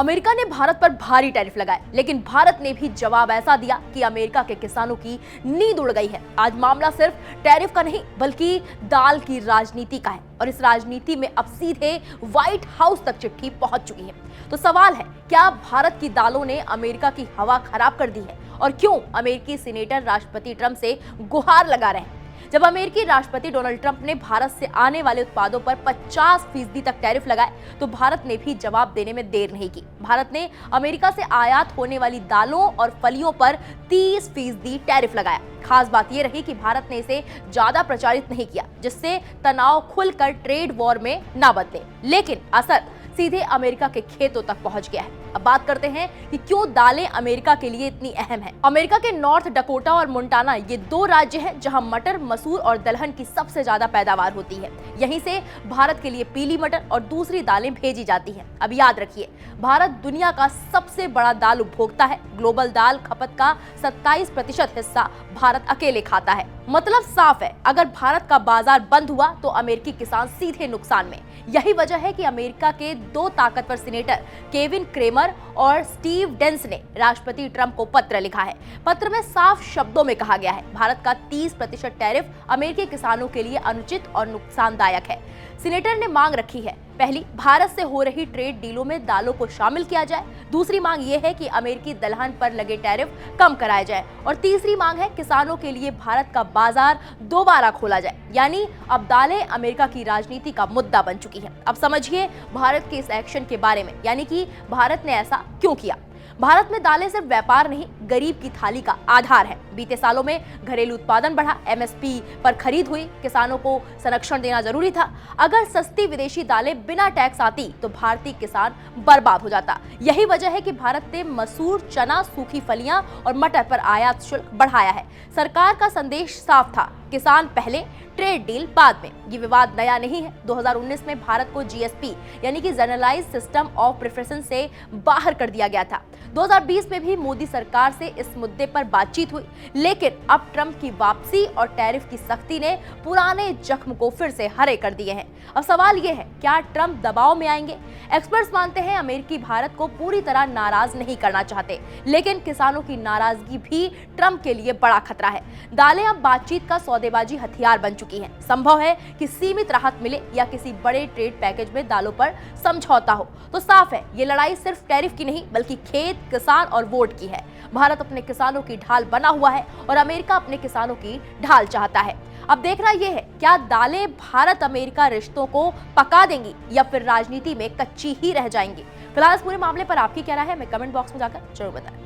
America ने भारत पर भारी टैरिफ लगाए, लेकिन भारत ने भी जवाब ऐसा दिया कि अमेरिका के किसानों की नींद उड़ गई है। आज मामला सिर्फ टैरिफ का नहीं बल्कि दाल की राजनीति का है और इस राजनीति में अब सीधे व्हाइट हाउस तक चिट्ठी पहुंच चुकी है। तो सवाल है, क्या भारत की दालों ने अमेरिका की हवा खराब कर दी है और क्यों अमेरिकी सीनेटर राष्ट्रपति ट्रंप से गुहार लगा रहे हैं? जब अमेरिकी राष्ट्रपति डोनाल्ड ट्रंप ने भारत से आने वाले उत्पादों पर 50% तक टैरिफ लगाए तो भारत ने भी जवाब देने में देर नहीं की। भारत ने अमेरिका से आयात होने वाली दालों और फलियों पर 30% टैरिफ लगाया। खास बात यह रही कि भारत ने इसे ज्यादा प्रचारित नहीं किया, जिससे तनाव खुलकर ट्रेड वॉर में ना बदले, लेकिन असर सीधे अमेरिका के खेतों तक पहुंच गया है। अब बात करते हैं कि क्यों दालें अमेरिका के लिए इतनी अहम हैं। अमेरिका के नॉर्थ डकोटा और मोंटाना ये दो राज्य हैं जहां मटर, मसूर और दलहन की सबसे ज्यादा पैदावार होती है। यहीं से भारत के लिए पीली मटर और दूसरी दालें भेजी जाती हैं। अब याद रखिए, भारत दुनिया का सबसे बड़ा दाल उपभोक्ता है। ग्लोबल दाल खपत का 27% हिस्सा भारत अकेले खाता है। मतलब साफ है, अगर भारत का बाजार बंद हुआ तो अमेरिकी किसान सीधे नुकसान में। यही वजह है कि अमेरिका के दो ताकतवर सीनेटर केविन क्रेमर और स्टीव डेंस ने राष्ट्रपति ट्रंप को पत्र लिखा है। पत्र में साफ शब्दों में कहा गया है, भारत का 30% टैरिफ अमेरिकी किसानों के लिए अनुचित और नुकसानदायक है। सीनेटर ने मांग रखी है, पहली, भारत से हो रही ट्रेड डीलों में दालों को शामिल किया जाए। दूसरी मांग यह है कि अमेरिकी दलहन पर लगे टैरिफ कम कराया जाए और तीसरी मांग है किसानों के लिए भारत का बाजार दोबारा खोला जाए। यानी अब दालें अमेरिका की राजनीति का मुद्दा बन चुकी है। अब समझिए भारत के इस एक्शन के बारे में, यानी कि भारत ने ऐसा क्यों किया। भारत में दालें सिर्फ व्यापार नहीं, गरीब की थाली का आधार है। बीते सालों में घरेलू उत्पादन बढ़ा, एमएसपी पर खरीद हुई, किसानों को संरक्षण देना जरूरी था। अगर सस्ती विदेशी दालें बिना टैक्स आती तो भारतीय किसान बर्बाद हो जाता। यही वजह है कि भारत ने मसूर, चना, सूखी फलियां और मटर पर आयात शुल्क बढ़ाया है। सरकार का संदेश साफ था, किसान पहले, ट्रेड डील बाद में। ये विवाद नया नहीं है। 2019 में भारत को जीएसपी यानी कि जनरलाइज्ड सिस्टम ऑफ प्रेफरेंस से बाहर कर दिया गया था। 2020 में भी मोदी सरकार से इस मुद्दे पर बातचीत हुई, लेकिन अब ट्रंप की वापसी और टैरिफ की सख्ती ने पुराने जख्म को फिर से हरे कर दिए हैं। अब सवाल ये है, क्या ट्रंप दबाव में आएंगे? एक्सपर्ट्स मानते हैं अमेरिकी भारत को पूरी तरह नाराज नहीं करना चाहते, लेकिन किसानों की नाराजगी भी ट्रंप के लिए बड़ा खतरा है। दालें अब बातचीत का सौदेबाजी हथियार बन चुकी हैं। संभव है कि सीमित राहत मिले या किसी बड़े ट्रेड पैकेज में दालों पर समझौता हो। तो साफ है, ये लड़ाई सिर्फ टैरिफ की नहीं बल्कि खेत, किसान और वोट की है। भारत अपने किसानों की ढाल बना हुआ है और अमेरिका अपने किसानों की ढाल चाहता है। अब देखना यह है, क्या दालें भारत अमेरिका रिश्तों को पका देंगी या फिर राजनीति में कच्ची ही रह जाएंगी। फिलहाल इस पूरे मामले पर आपकी क्या राय है, हमें कमेंट बॉक्स में जाकर जरूर बताएं।